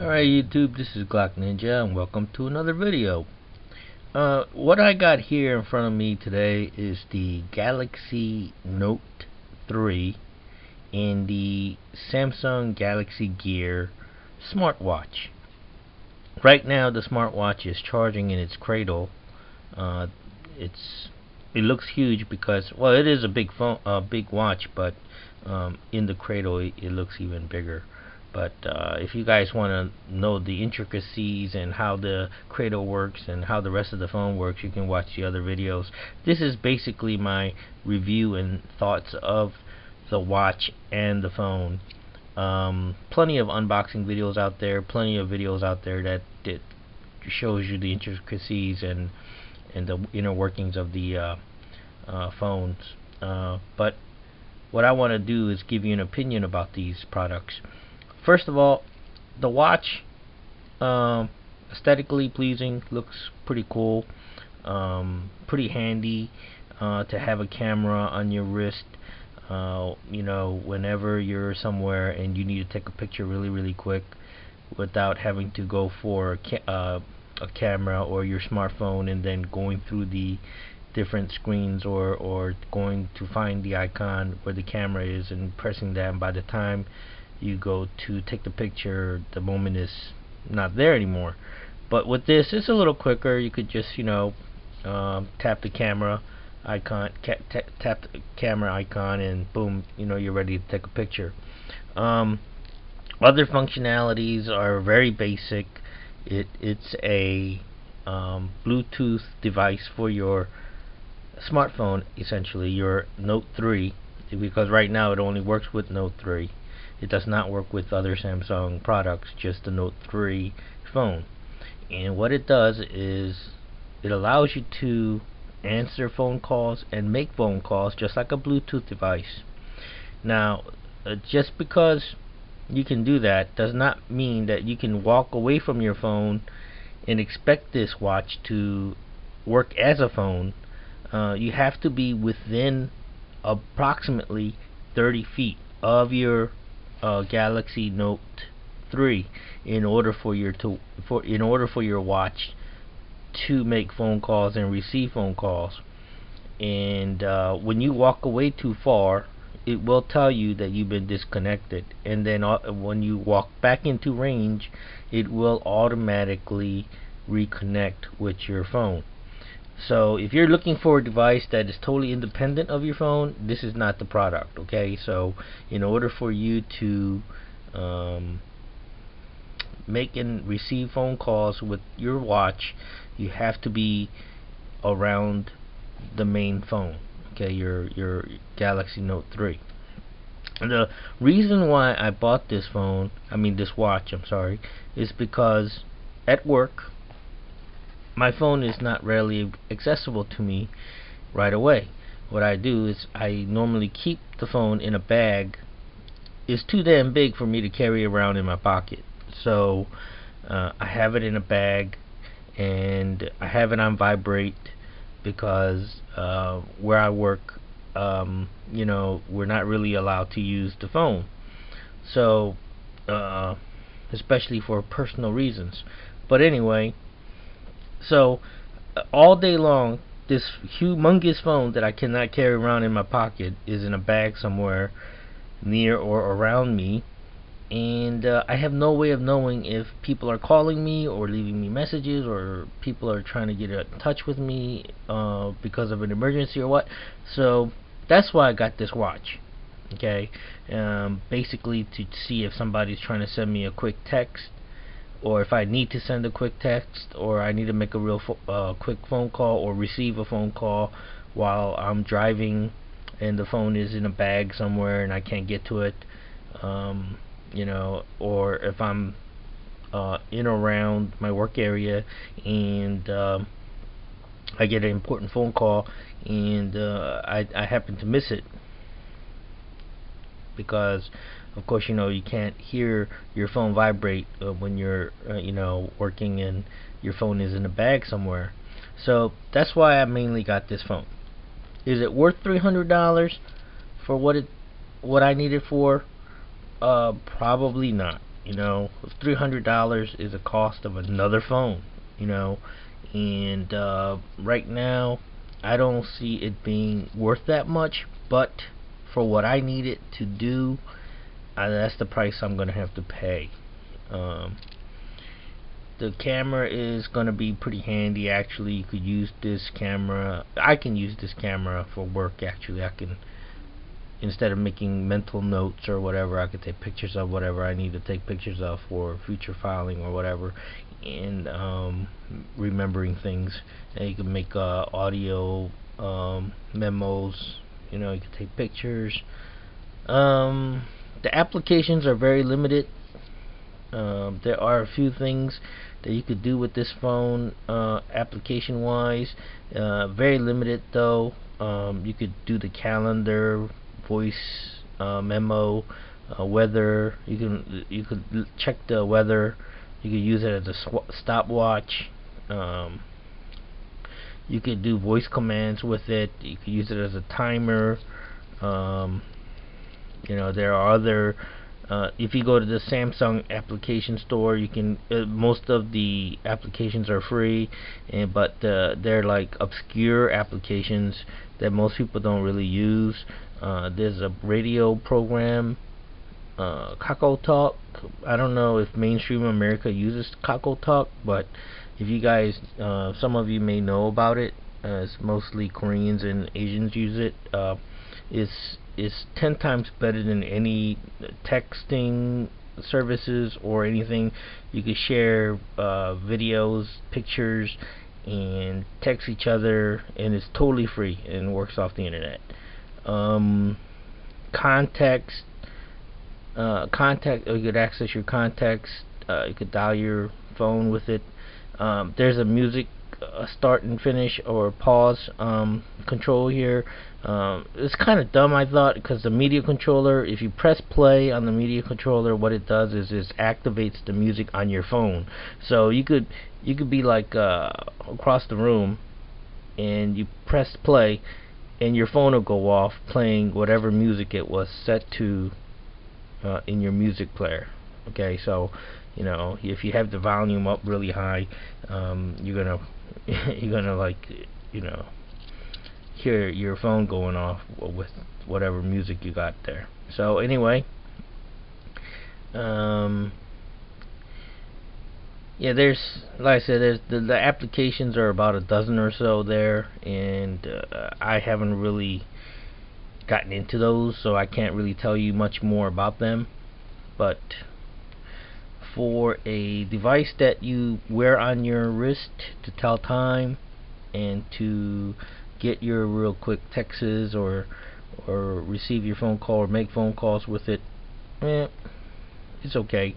Alright YouTube, this is GlockNinja and welcome to another video. What I got here in front of me today is the Galaxy Note 3 and the Samsung Galaxy Gear smartwatch. Right now the smartwatch is charging in its cradle. It looks huge because, well, it is a big phone, big watch, but in the cradle it looks even bigger. But if you guys want to know the intricacies and how the cradle works and how the rest of the phone works, you can watch the other videos. This is basically my review and thoughts of the watch and the phone. Plenty of unboxing videos out there, plenty of videos out there that shows you the intricacies and the inner workings of the phones. But what I want to do is give you an opinion about these products. First of all, the watch, aesthetically pleasing, looks pretty cool, pretty handy to have a camera on your wrist. You know, whenever you're somewhere and you need to take a picture really quick without having to go for a camera or your smartphone and then going through the different screens or going to find the icon where the camera is and pressing that, and by the time you go to take the picture, the moment is not there anymore. But with this, it's a little quicker. You could just, you know, tap the camera icon, tap the camera icon, and boom, you know, you're ready to take a picture. Other functionalities are very basic. It's a Bluetooth device for your smartphone, essentially your Note 3, because right now it only works with Note 3. It does not work with other Samsung products, just the Note 3 phone. And what it does is it allows you to answer phone calls and make phone calls just like a Bluetooth device. Now, just because you can do that does not mean that you can walk away from your phone and expect this watch to work as a phone. You have to be within approximately 30 feet of your Galaxy Note 3 in order for your watch to make phone calls and receive phone calls. And when you walk away too far, it will tell you that you've been disconnected, and then when you walk back into range, it will automatically reconnect with your phone. So if you're looking for a device that is totally independent of your phone, this is not the product, okay? So in order for you to make and receive phone calls with your watch, you have to be around the main phone, okay, your Galaxy Note 3. And the reason why I bought this watch, I'm sorry, is because at work my phone is not readily accessible to me right away. What I do is I normally keep the phone in a bag. It's too damn big for me to carry around in my pocket. So I have it in a bag, and I have it on vibrate because where I work, you know, we're not really allowed to use the phone. So especially for personal reasons. But anyway, so all day long, this humongous phone that I cannot carry around in my pocket is in a bag somewhere near or around me, and I have no way of knowing if people are calling me or leaving me messages, or people are trying to get in touch with me because of an emergency or what. So that's why I got this watch, okay? Basically to see if somebody's trying to send me a quick text, or if I need to send a quick text, or I need to make a real quick phone call or receive a phone call while I'm driving and the phone is in a bag somewhere and I can't get to it, you know, or if I'm in or around my work area and I get an important phone call and I happen to miss it, because of course, you know, you can't hear your phone vibrate when you're you know, working and your phone is in a bag somewhere. So that's why I mainly got this phone. Is it worth $300 for what I need it for? Probably not. You know, $300 is a cost of another phone. You know, and right now I don't see it being worth that much, but for what I need it to do, that's the price I'm gonna have to pay. The camera is gonna be pretty handy. Actually, you could use this camera. I can use this camera for work. Actually, I can, instead of making mental notes or whatever, I could take pictures of whatever I need to take pictures of for future filing or whatever, and remembering things. And you can make audio memos. You know, you can take pictures. The applications are very limited. There are a few things that you could do with this phone, application wise. Very limited though. You could do the calendar, voice memo, weather. You could check the weather. You could use it as a stopwatch. You could do voice commands with it. You could use it as a timer. You know, there are other. If you go to the Samsung application store, you can. Most of the applications are free, but they're like obscure applications that most people don't really use. There's a radio program, Kakao Talk. I don't know if mainstream America uses Kakao Talk, but if you guys, some of you may know about it. It's mostly Koreans and Asians use it. It's 10 times better than any texting services or anything. You can share videos, pictures, and text each other, and it's totally free and works off the internet. Contacts, you could access your contacts. You could dial your phone with it. There's a music start and finish or pause control here. It's kind of dumb, I thought, because the media controller, if you press play on the media controller, what it does is it activates the music on your phone. So you could be like across the room, and you press play, and your phone will go off playing whatever music it was set to in your music player. Okay, so you know, if you have the volume up really high, you're gonna like, you know, hear your phone going off with whatever music you got there. So anyway, yeah, there's, like I said, there's the applications are about a dozen or so there, and I haven't really gotten into those, so I can't really tell you much more about them. But for a device that you wear on your wrist to tell time and to get your real quick texts or receive your phone call or make phone calls with it, it's okay.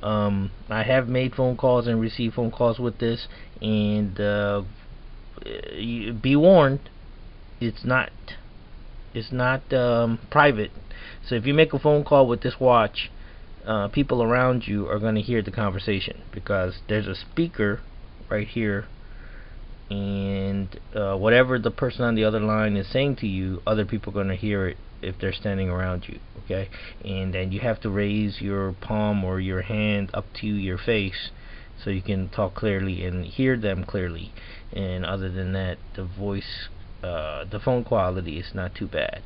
I have made phone calls and received phone calls with this, and be warned, it's not private. So if you make a phone call with this watch, people around you are going to hear the conversation, because there's a speaker right here, and whatever the person on the other line is saying to you, other people are going to hear it if they're standing around you. Okay, and then you have to raise your palm or your hand up to your face so you can talk clearly and hear them clearly. And other than that, the voice, the phone quality is not too bad.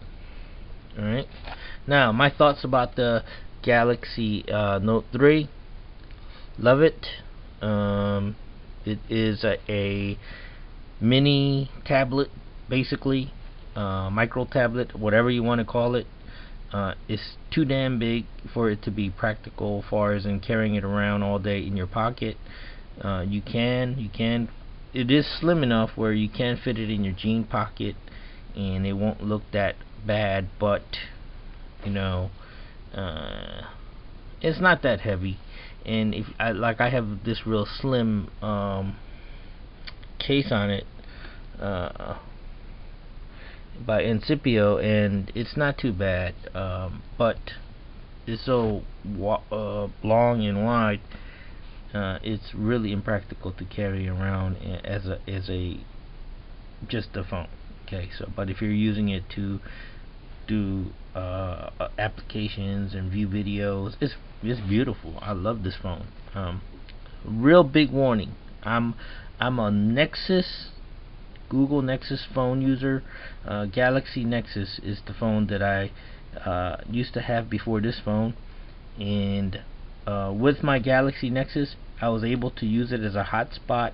Alright, now my thoughts about the Galaxy Note 3. Love it. It is a mini tablet, basically, micro tablet, whatever you want to call it. It's too damn big for it to be practical as far as in carrying it around all day in your pocket. You can. It is slim enough where you can fit it in your jean pocket, and it won't look that bad. But you know, it's not that heavy. And if I have this real slim case on it by Incipio, and it's not too bad, but it's so long and wide, it's really impractical to carry around as a just a phone. Okay, so but if you're using it to do applications and view videos. It's beautiful. I love this phone. Real big warning. I'm a Google Nexus phone user. Galaxy Nexus is the phone that I used to have before this phone, and with my Galaxy Nexus, I was able to use it as a hotspot,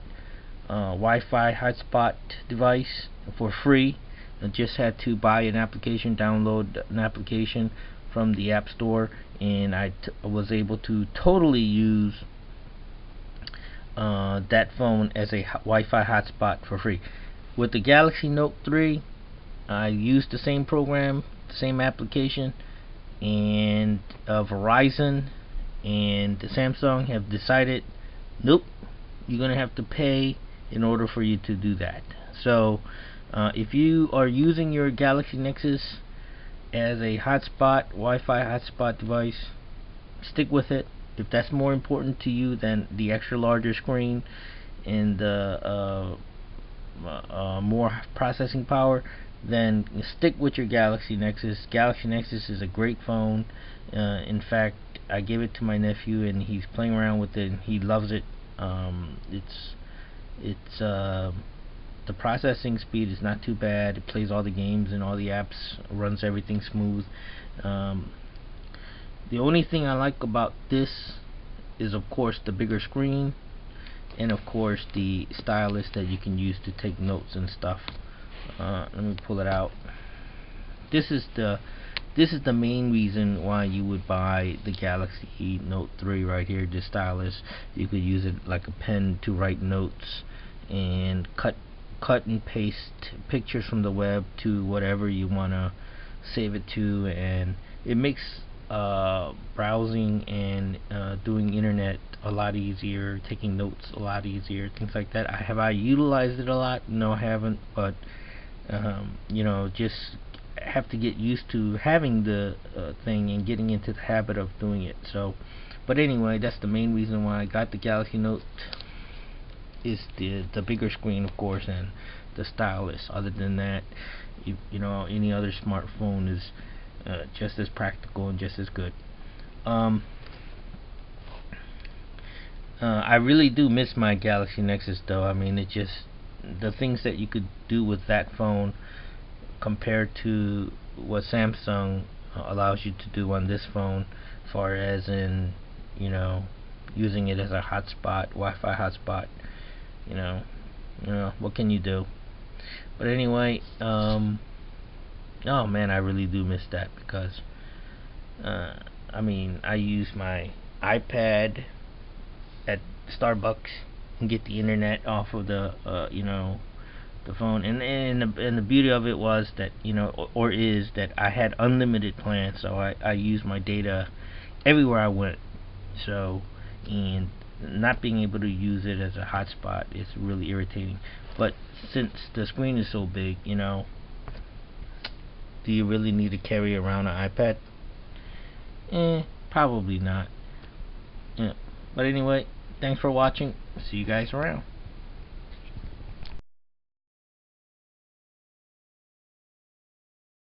Wi-Fi hotspot device for free. I just had to buy an application, download an application from the App Store, and I was able to totally use that phone as a Wi-Fi hotspot for free. With the Galaxy Note 3, I used the same program, the same application, and Verizon and Samsung have decided, nope, you're gonna have to pay in order for you to do that. So if you are using your Galaxy Nexus as a hotspot, Wi-Fi hotspot device, stick with it. If that's more important to you than the extra larger screen and the more processing power, then stick with your Galaxy Nexus. Galaxy Nexus is a great phone. In fact, I gave it to my nephew and he's playing around with it and he loves it. It's the processing speed is not too bad. It plays all the games and all the apps, runs everything smooth. The only thing I like about this is, of course, the bigger screen, and of course the stylus that you can use to take notes and stuff. Let me pull it out. This is the main reason why you would buy the Galaxy Note 3 right here. This stylus, you could use it like a pen to write notes and cut and paste pictures from the web to whatever you want to save it to, and it makes browsing and doing internet a lot easier, taking notes a lot easier, things like that. Have I utilized it a lot? No, I haven't, but you know, just have to get used to having the thing and getting into the habit of doing it. So, but anyway, that's the main reason why I got the Galaxy Note, is the bigger screen, of course, and the stylus. Other than that, you know, any other smartphone is just as practical and just as good. I really do miss my Galaxy Nexus though. I mean, it just, the things that you could do with that phone compared to what Samsung allows you to do on this phone, as far as in, you know, using it as a hotspot, Wi-Fi hotspot, you know, what can you do? But anyway, oh man, I really do miss that, because I mean, I use my iPad at Starbucks and get the internet off of the you know, the phone, and the beauty of it was that, you know, or is that I had unlimited plans, so I used my data everywhere I went. So, and not being able to use it as a hotspot is really irritating. But since the screen is so big, you know, do you really need to carry around an iPad? Probably not. Yeah. But anyway, thanks for watching. See you guys around.